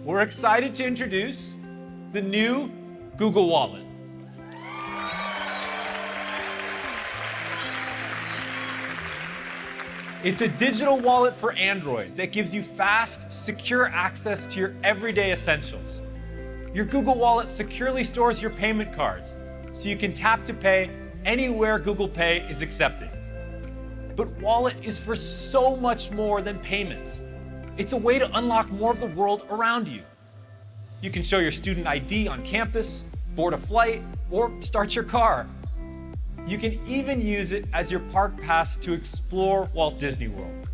we're excited to introduce the new Google Wallet. It's a digital wallet for Android that gives you fast, secure access to your everyday essentials. Your Google Wallet securely stores your payment cards, so you can tap to pay anywhere Google Pay is accepted. But Wallet is for so much more than payments. It's a way to unlock more of the world around you. You can show your student ID on campus, board a flight, or start your car. You can even use it as your park pass to explore Walt Disney World.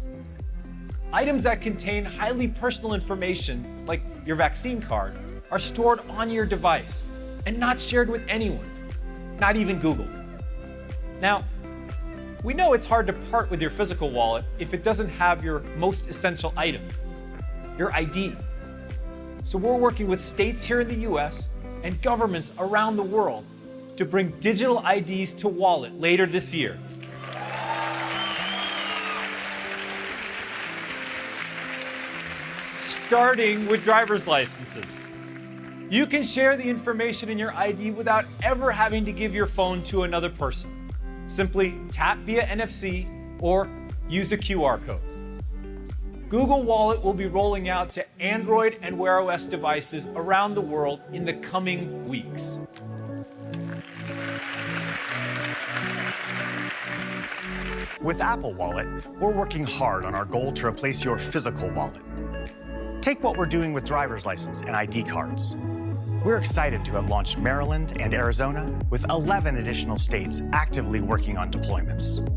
Items that contain highly personal information, like your vaccine card, are stored on your device and not shared with anyone, not even Google. Now, we know it's hard to part with your physical wallet if it doesn't have your most essential item, your ID. So we're working with states here in the US and governments around the world to bring digital IDs to Wallet later this year. Starting with driver's licenses. You can share the information in your ID without ever having to give your phone to another person. Simply tap via NFC or use a QR code. Google Wallet will be rolling out to Android and Wear OS devices around the world in the coming weeks. With Apple Wallet, we're working hard on our goal to replace your physical wallet. Take what we're doing with driver's license and ID cards. We're excited to have launched Maryland and Arizona, with 11 additional states actively working on deployments.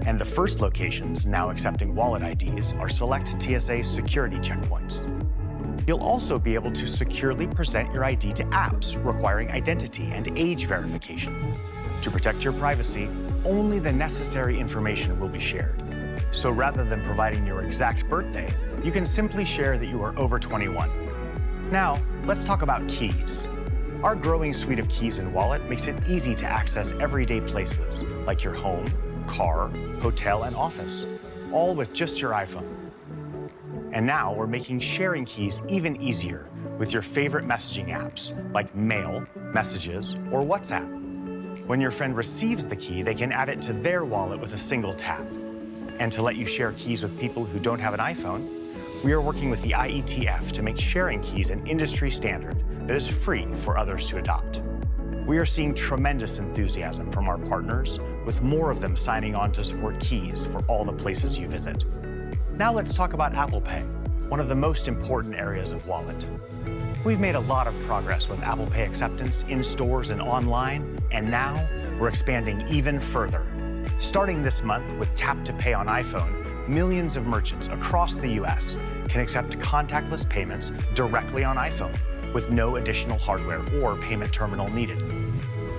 And the first locations now accepting wallet IDs are select TSA security checkpoints. You'll also be able to securely present your ID to apps requiring identity and age verification. To protect your privacy, only the necessary information will be shared. So rather than providing your exact birthday, you can simply share that you are over 21. Now, let's talk about keys. Our growing suite of keys in Wallet makes it easy to access everyday places, like your home, car, hotel, and office, all with just your iPhone. And now we're making sharing keys even easier with your favorite messaging apps, like Mail, Messages, or WhatsApp. When your friend receives the key, they can add it to their wallet with a single tap. And to let you share keys with people who don't have an iPhone, we are working with the IETF to make sharing keys an industry standard that is free for others to adopt. We are seeing tremendous enthusiasm from our partners, with more of them signing on to support keys for all the places you visit. Now let's talk about Apple Pay, one of the most important areas of Wallet. We've made a lot of progress with Apple Pay acceptance in stores and online, and now we're expanding even further. Starting this month with Tap to Pay on iPhone, millions of merchants across the US can accept contactless payments directly on iPhone with no additional hardware or payment terminal needed.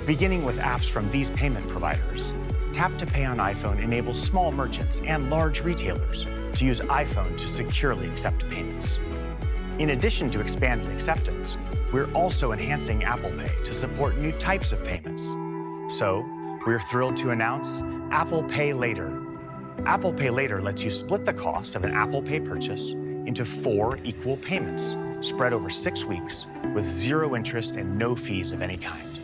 Beginning with apps from these payment providers, Tap to Pay on iPhone enables small merchants and large retailers to use iPhone to securely accept payments. In addition to expanded acceptance, we're also enhancing Apple Pay to support new types of payments. So, we're thrilled to announce Apple Pay Later. Apple Pay Later lets you split the cost of an Apple Pay purchase into 4 equal payments, spread over 6 weeks, with 0 interest and no fees of any kind.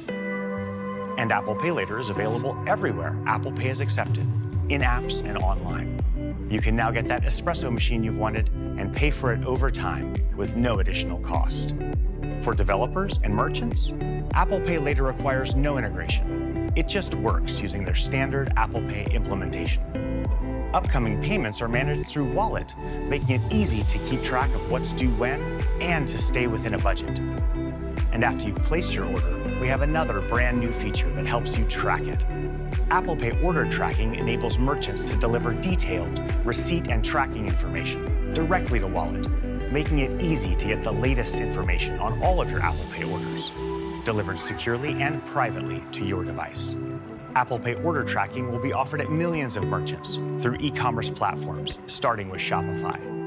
And Apple Pay Later is available everywhere Apple Pay is accepted, in apps and online. You can now get that espresso machine you've wanted and pay for it over time with no additional cost. For developers and merchants, Apple Pay Later requires no integration. It just works using their standard Apple Pay implementation. Upcoming payments are managed through Wallet, making it easy to keep track of what's due when and to stay within a budget. And after you've placed your order, we have another brand new feature that helps you track it. Apple Pay order tracking enables merchants to deliver detailed receipt and tracking information directly to Wallet, making it easy to get the latest information on all of your Apple Pay orders, delivered securely and privately to your device. Apple Pay order tracking will be offered at millions of merchants through e-commerce platforms, starting with Shopify.